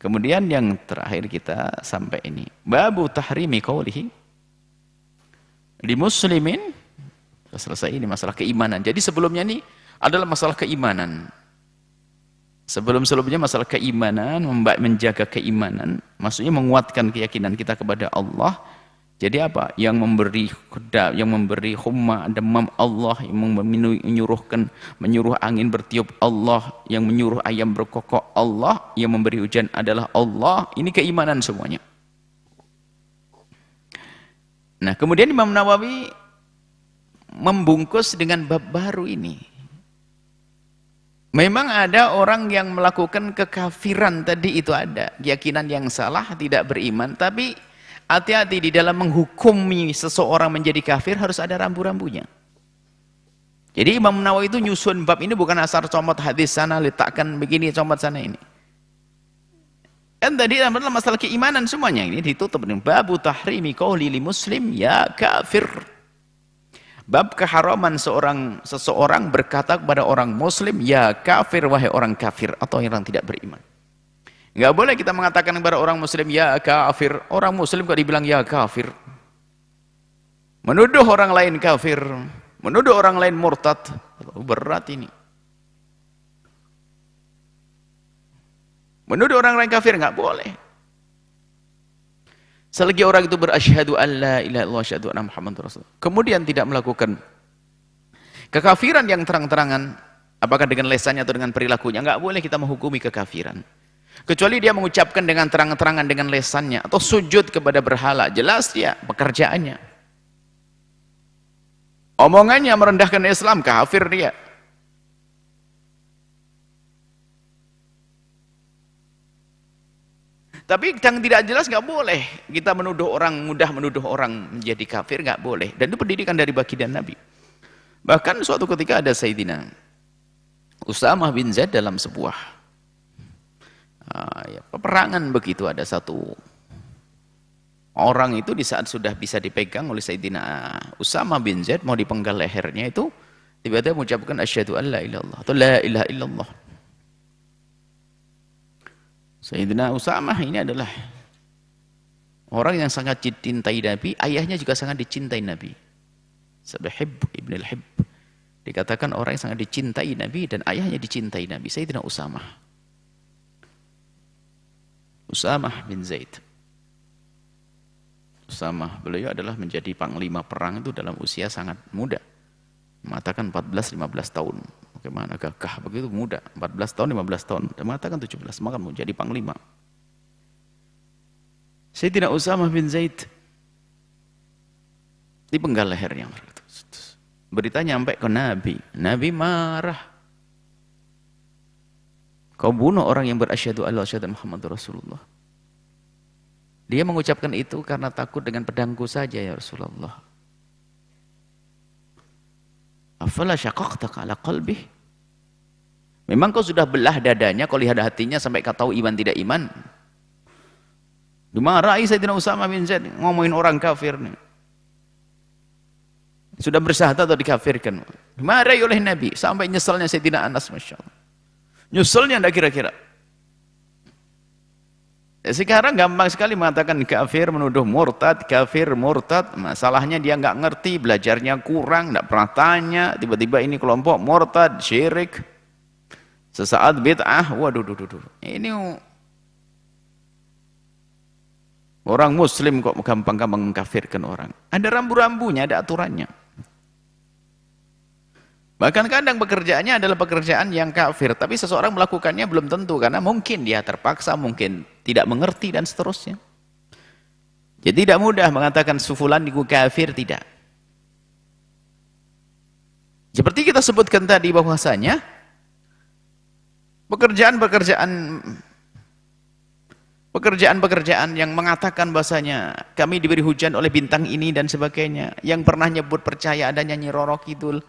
Kemudian yang terakhir kita sampai ini. Babu tahrimi qawlihi li muslimin. Selesai ini masalah keimanan. Jadi sebelumnya ini adalah masalah keimanan. Sebelum-sebelumnya masalah keimanan, menjaga keimanan, maksudnya menguatkan keyakinan kita kepada Allah. Jadi apa? Yang memberi kedap, yang memberi humma, demam Allah, yang menyuruh angin bertiup Allah, yang menyuruh ayam berkokok Allah, yang memberi hujan adalah Allah. Ini keimanan semuanya. Nah, kemudian Imam Nawawi membungkus dengan bab baru ini. Memang ada orang yang melakukan kekafiran tadi, itu ada keyakinan yang salah, tidak beriman, tapi hati-hati di dalam menghukumi seseorang menjadi kafir harus ada rambu-rambunya. Jadi Imam Nawawi itu nyusun bab ini bukan asal comot hadis sana letakkan begini, comot sana ini. Dan tadi adalah masalah keimanan semuanya, ini ditutup dengan babu tahrimi qauli li muslim ya kafir. Bab keharaman seseorang berkata kepada orang muslim ya kafir, wahai orang kafir, atau yang tidak beriman. Enggak boleh kita mengatakan kepada orang muslim ya kafir. Orang muslim kok dibilang ya kafir? Menuduh orang lain kafir, menuduh orang lain murtad, berat ini. Menuduh orang lain kafir enggak boleh. Selagi orang itu berasyhadu an la ilaha illallah asyhadu anna muhammadar rasulullah, kemudian tidak melakukan kekafiran yang terang-terangan, apakah dengan lesannya atau dengan perilakunya, enggak boleh kita menghukumi kekafiran. Kecuali dia mengucapkan dengan terang-terangan dengan lesannya atau sujud kepada berhala, jelas dia pekerjaannya. Omongannya merendahkan Islam, kafir dia. Tapi yang tidak jelas nggak boleh kita menuduh orang, mudah menuduh orang menjadi kafir, nggak boleh. Dan itu pendidikan dari baginda Nabi. Bahkan suatu ketika ada Sayyidina Usamah bin Zaid dalam sebuah peperangan begitu, ada satu orang itu di saat sudah bisa dipegang oleh Sayyidina Usamah bin Zaid, mau dipenggal lehernya itu, tiba-tiba mengucapkan asyhadu an la ilaha illallah atau la ilaha illallah. Sayyidina Usamah ini adalah orang yang sangat dicintai Nabi, ayahnya juga sangat dicintai Nabi. Sabahib ibn al-Hib. Dikatakan orang yang sangat dicintai Nabi dan ayahnya dicintai Nabi, Sayyidina Usamah. Usamah bin Zaid. Usamah, beliau adalah menjadi panglima perang itu dalam usia sangat muda. Mengatakan 14-15 tahun. Bagaimana gagah begitu muda, 14 tahun 15 tahun, dan mengatakan 17, maka mau jadi panglima. Sayyidina Usamah bin Zaid dipenggal lehernya. Beritanya sampai ke Nabi. Nabi marah. Kau bunuh orang yang berasyhadu alla ilaha illallah Muhammadur Rasulullah. Dia mengucapkan itu karena takut dengan pedangku saja ya Rasulullah. Afala syaqaqtaka ala qalbih? Memang kau sudah belah dadanya, kau lihat hatinya sampai kau tahu iman tidak iman? Dimarahi Sayyidina Usamah bin Zaid, ngomongin orang kafir nih. Sudah bersyahadat atau dikafirkan? Dimarahi oleh Nabi, sampai nyesalnya Sayyidina Anas, Masya Allah. Nyusulnya enggak kira-kira? Sekarang gampang sekali mengatakan kafir, menuduh murtad, kafir, murtad. Masalahnya dia nggak ngerti, belajarnya kurang, nggak pernah tanya, tiba-tiba ini kelompok murtad, syirik, sesaat bid'ah, waduh, ini orang muslim kok gampang-gampang mengkafirkan orang. Ada rambu-rambunya, ada aturannya. Bahkan kadang pekerjaannya adalah pekerjaan yang kafir, tapi seseorang melakukannya belum tentu, karena mungkin dia terpaksa, mungkin tidak mengerti, dan seterusnya. Jadi tidak mudah mengatakan sufulan itu kafir, tidak. Seperti kita sebutkan tadi bahwasanya pekerjaan yang mengatakan bahwasanya kami diberi hujan oleh bintang ini dan sebagainya, yang pernah nyebut percaya adanya Nyi Roro Kidul,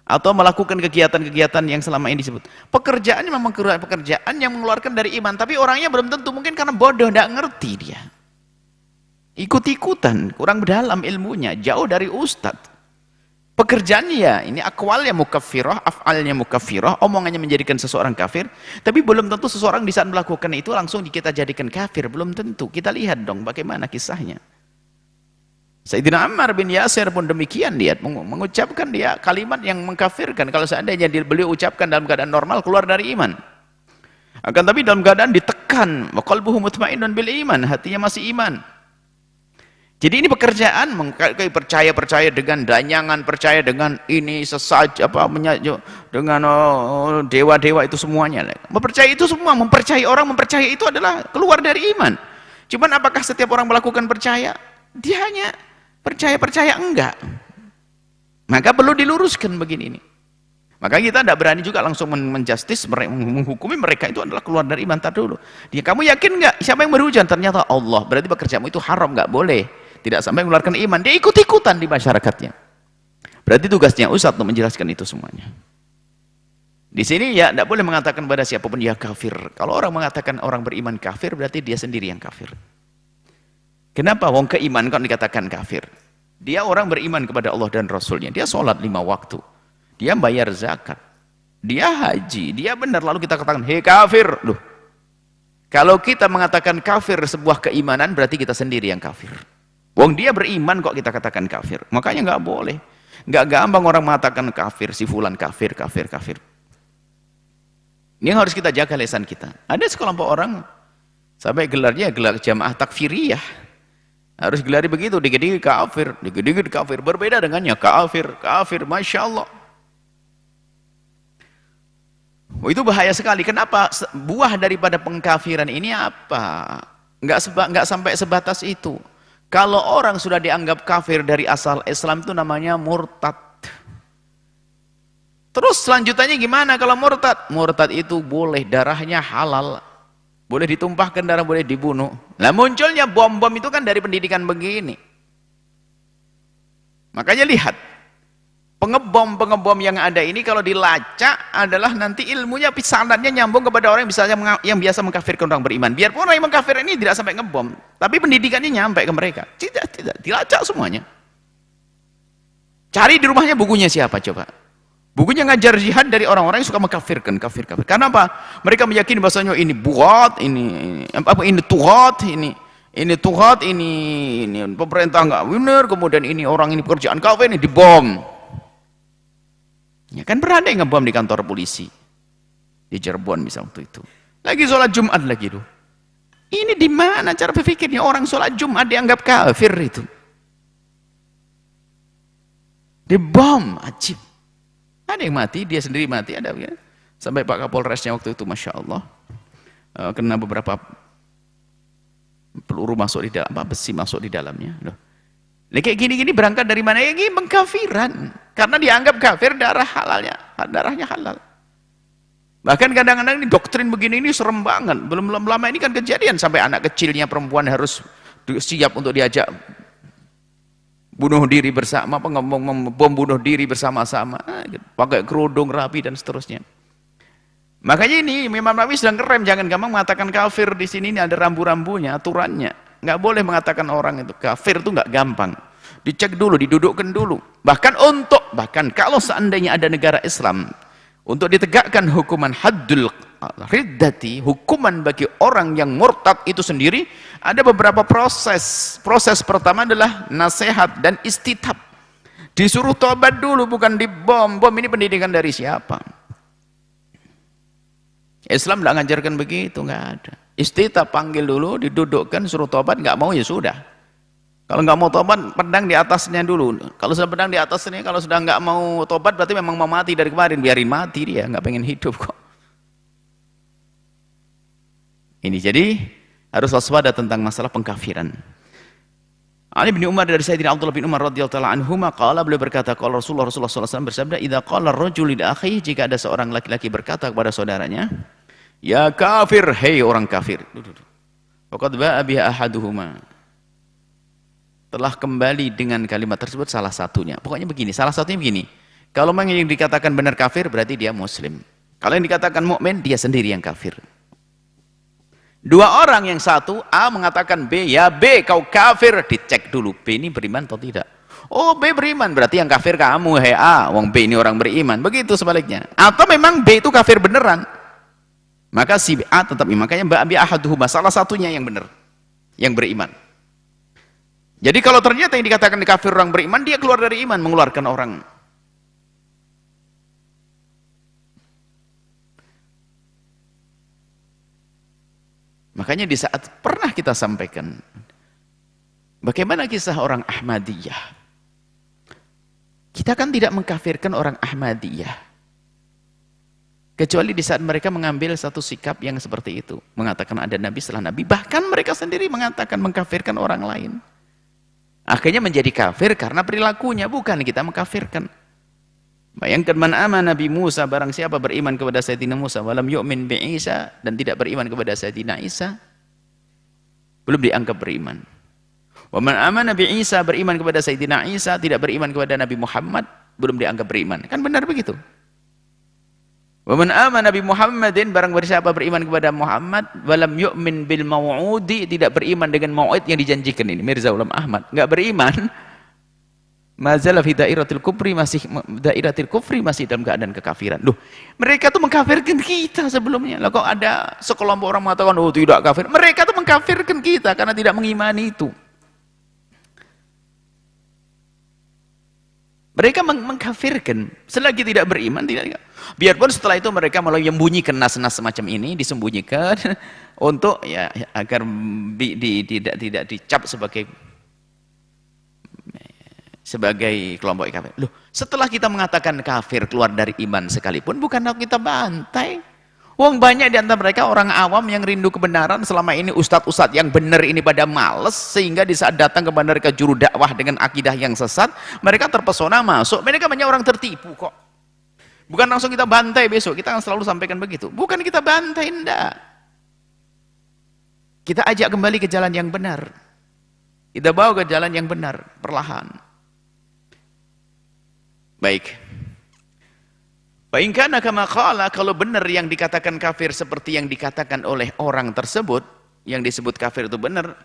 atau melakukan kegiatan-kegiatan yang selama ini disebut pekerjaannya, memang pekerjaan yang mengeluarkan dari iman, tapi orangnya belum tentu, mungkin karena bodoh, tidak ngerti dia, ikut-ikutan, kurang dalam ilmunya, jauh dari ustadz. Pekerjaannya ya, ini akwalnya mukaffirah, af'alnya mukaffirah, omongannya menjadikan seseorang kafir, tapi belum tentu seseorang di saat melakukan itu langsung kita jadikan kafir, belum tentu. Kita lihat dong bagaimana kisahnya. Sayyidina Ammar bin Yasir pun demikian, dia mengucapkan dia kalimat yang mengkafirkan. Kalau seandainya beliau ucapkan dalam keadaan normal, keluar dari iman. Akan tapi dalam keadaan ditekan, wa qalbuhu mutmainnun bil iman, hatinya masih iman. Jadi ini pekerjaan, percaya dengan danyangan, percaya dengan ini sesaja dengan dewa-dewa itu semuanya. Mempercayai itu semua, mempercayai orang mempercayai itu adalah keluar dari iman. Cuman apakah setiap orang melakukan percaya? Dia hanya percaya enggak. Maka perlu diluruskan begini ini. Maka kita tidak berani juga langsung menjustis, menghukumi mereka itu adalah keluar dari iman. Tar dulu. Dia, kamu yakin enggak? Siapa yang berhujan? Ternyata Allah. Berarti pekerjaanmu itu haram, enggak boleh. Tidak sampai mengeluarkan iman, dia ikut-ikutan di masyarakatnya. Berarti tugasnya Ustadz untuk menjelaskan itu semuanya. Di sini ya tidak boleh mengatakan pada siapapun ya kafir. Kalau orang mengatakan orang beriman kafir, berarti dia sendiri yang kafir. Kenapa? Wong keiman kan dikatakan kafir. Dia orang beriman kepada Allah dan Rasulnya. Dia sholat 5 waktu. Dia bayar zakat. Dia haji. Dia benar. Lalu kita katakan, hei kafir. Loh. Kalau kita mengatakan kafir sebuah keimanan, berarti kita sendiri yang kafir. Wong dia beriman kok kita katakan kafir. Makanya nggak boleh. Nggak gampang orang mengatakan kafir, si fulan kafir. Ini yang harus kita jaga lisan kita. Ada sekelompok orang sampai gelarnya gelar jamaah takfiriyah. Harus gelari begitu, dikit-dikit kafir, dikit-dikit kafir. Berbeda dengannya kafir, Masya Allah. Oh, itu bahaya sekali. Kenapa? Buah daripada pengkafiran ini apa? Nggak sampai sebatas itu. Kalau orang sudah dianggap kafir dari asal Islam itu namanya murtad. Terus selanjutnya gimana kalau murtad? Murtad itu boleh, darahnya halal. Boleh ditumpahkan darah, boleh dibunuh. Nah munculnya bom-bom itu kan dari pendidikan begini. Makanya lihat, pengebom yang ada ini kalau dilacak adalah nanti ilmunya pisanannya nyambung kepada orang yang biasa mengkafirkan orang beriman. Biarpun orang yang mengkafir ini tidak sampai ngebom, tapi pendidikannya nyampe ke mereka. Tidak dilacak semuanya. Cari di rumahnya bukunya siapa coba. Bukunya ngajar jihad dari orang-orang yang suka mengkafirkan, kafir. Karena apa? Mereka meyakini bahasanya ini buat, ini tuhat, ini tuhat, ini pemerintah nggak benar, kemudian ini orang ini pekerjaan kafir, ini dibom. Ya kan pernah ada yang ngebom di kantor polisi di Cirebon bisa waktu itu. Lagi sholat Jumat lagi tuh. Ini di mana cara berpikirnya orang sholat Jumat dianggap kafir itu? Dibom, ajib. Ada yang mati, dia sendiri mati, ada ya. Sampai Pak Kapolresnya waktu itu, Masya Allah, kena beberapa peluru masuk di dalam, besi masuk di dalamnya. Loh. Nah, kayak gini-gini berangkat dari mana? Ya gini, pengkafiran. Karena dianggap kafir darahnya halal. Bahkan kadang-kadang ini doktrin begini ini serem banget. Belum lama ini kan kejadian sampai anak kecilnya perempuan harus siap untuk diajak bunuh diri bersama, bom bunuh diri bersama-sama, pakai kerudung rapi dan seterusnya. Makanya ini Imam Nawawi sedang ngerem, jangan gampang mengatakan kafir di sini ini ada rambu-rambunya, aturannya. Nggak boleh mengatakan orang itu kafir itu nggak gampang. Dicek dulu, didudukkan dulu. Bahkan kalau seandainya ada negara Islam untuk ditegakkan hukuman haddul riddati, hukuman bagi orang yang murtad itu sendiri, ada beberapa proses. Proses pertama adalah nasihat dan istitab. Disuruh tobat dulu, bukan dibom. Bom ini pendidikan dari siapa? Islam tidak ngajarkan begitu, nggak ada. Istitab, panggil dulu, didudukkan, suruh tobat, nggak mau ya sudah. Kalau nggak mau tobat, pedang di atasnya dulu. Kalau sudah pedang di atasnya, kalau sudah nggak mau tobat, berarti memang mau mati dari kemarin. Biarin mati dia, nggak pengen hidup kok. Ini jadi harus waspada tentang masalah pengkafiran. Ali bin Umar dari Sayyidina Abdullah bin Umar radhiyallahu anhuma qala, beliau berkata, qala Rasulullah sallallahu alaihi wasallam bersabda, idza qala ar-rajulu li akhihi, jika ada seorang laki-laki berkata kepada saudaranya, ya kafir, hei orang kafir. Faqad ba'a biha ahaduhuma. Telah kembali dengan kalimat tersebut salah satunya. Pokoknya begini, salah satunya begini. Kalau memang yang dikatakan benar kafir, berarti dia muslim. Kalau yang dikatakan mukmin, dia sendiri yang kafir. Dua orang, yang satu A mengatakan B, ya B kau kafir, dicek dulu B ini beriman atau tidak. Oh, B beriman, berarti yang kafir kamu, hei A, wong B ini orang beriman. Begitu sebaliknya. Atau memang B itu kafir beneran, maka si A tetap iman. Makanya Mbak Abi ahaduhuma, salah satunya yang benar, yang beriman. Jadi kalau ternyata yang dikatakan kafir orang beriman, dia keluar dari iman, mengeluarkan orang. Makanya di saat pernah kita sampaikan, bagaimana kisah orang Ahmadiyah. Kita kan tidak mengkafirkan orang Ahmadiyah, kecuali di saat mereka mengambil satu sikap yang seperti itu, mengatakan ada Nabi setelah Nabi, bahkan mereka sendiri mengatakan mengkafirkan orang lain. Akhirnya menjadi kafir karena perilakunya, bukan kita mengkafirkan. Bayangkan, man amana Nabi Musa, barang siapa beriman kepada Sayyidina Musa, walam yu'min bi Isa, dan tidak beriman kepada Sayyidina Isa, belum dianggap beriman. Wa man amana Nabi Isa, beriman kepada Sayyidina Isa, tidak beriman kepada Nabi Muhammad, belum dianggap beriman. Kan benar begitu? Wa man amana Nabi Muhammadin, barang siapa beriman kepada Muhammad, walam yu'min bil mau'udi, tidak beriman dengan mau'id yang dijanjikan ini, Mirza Ghulam Ahmad, enggak beriman, mazala fi dairatil kufri, masih dairatil kufri, masih dalam keadaan kekafiran. Loh, mereka tuh mengkafirkan kita sebelumnya. Lah kok ada sekelompok orang mengatakan oh tidak kafir. Mereka tuh mengkafirkan kita karena tidak mengimani itu. Mereka mengkafirkan selagi tidak beriman, tidak. Biarpun setelah itu mereka mulai menyembunyikan nas-nas semacam ini, disembunyikan untuk ya agar tidak dicap sebagai kelompok kafir. Loh, setelah kita mengatakan kafir keluar dari iman sekalipun, bukan kita bantai. Wong banyak di antara mereka orang awam yang rindu kebenaran. Selama ini ustadz-ustadz yang benar ini pada males, sehingga di saat datang kepada mereka juru dakwah dengan akidah yang sesat, mereka terpesona masuk. Mereka banyak orang tertipu kok. Bukan langsung kita bantai besok, kita akan selalu sampaikan begitu. Bukan kita bantai, enggak. Kita ajak kembali ke jalan yang benar. Kita bawa ke jalan yang benar, perlahan. Baik. Baikkan kama qala, kalau benar yang dikatakan kafir seperti yang dikatakan oleh orang tersebut, yang disebut kafir itu benar,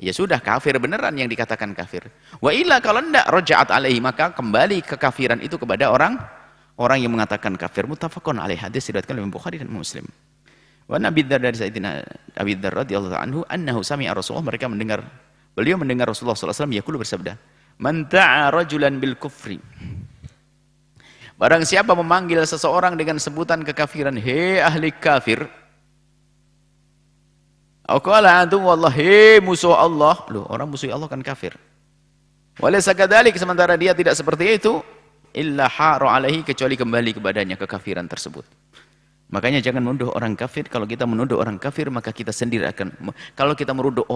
ya sudah kafir beneran yang dikatakan kafir. Wa illa, kalau enggak, raja'at alaihi, maka kembali kekafiran itu kepada orang yang mengatakan kafir. Muttafaqun alaih, hadis diriwayatkan oleh Bukhari dan Muslim. Wa Nabi Dzar, dari Sayyidina Abi Dzar radhiyallahu anhu, annahu sami'a Rasulullah, beliau mendengar Rasulullah sallallahu alaihi wasallam yaqulu, bersabda, man ta'a rajulan bil kufri, barang siapa memanggil seseorang dengan sebutan kekafiran, hei ahli kafir, atau qala antum wallahi musuh Allah. Loh, orang musuh Allah kan kafir. Walaysa kadzalik, sementara dia tidak seperti itu, illa haru alaihi, kecuali kembali kepadanya kekafiran tersebut. Makanya jangan menuduh orang kafir. Kalau kita menuduh orang kafir, maka kita sendiri akan, kalau kita menuduh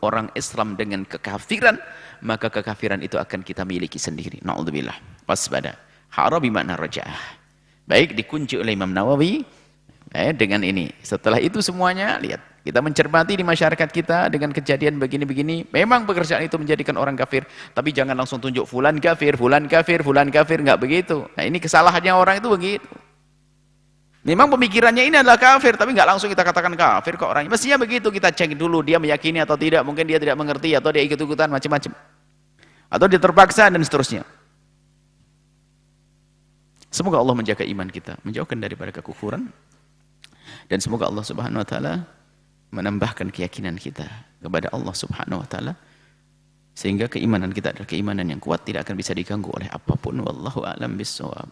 orang Islam dengan kekafiran, maka kekafiran itu akan kita miliki sendiri. Na'udzubillah. Waspada. Hara bimakna raja'ah. Baik, dikunci oleh Imam Nawawi dengan ini. Setelah itu semuanya, lihat, kita mencermati di masyarakat kita dengan kejadian begini-begini. Memang pekerjaan itu menjadikan orang kafir, tapi jangan langsung tunjuk fulan kafir, fulan kafir, fulan kafir, enggak begitu. Nah, ini kesalahannya orang itu begitu. Memang pemikirannya ini adalah kafir, tapi enggak langsung kita katakan kafir kok orangnya. Mestinya begitu, kita cek dulu dia meyakini atau tidak. Mungkin dia tidak mengerti, atau dia ikut-ikutan macam-macam, atau dia terpaksa dan seterusnya. Semoga Allah menjaga iman kita, menjauhkan daripada kekufuran, dan semoga Allah Subhanahu wa taala menambahkan keyakinan kita kepada Allah Subhanahu wa taala, sehingga keimanan kita adalah keimanan yang kuat, tidak akan bisa diganggu oleh apapun. Wallahu a'lam bishawab.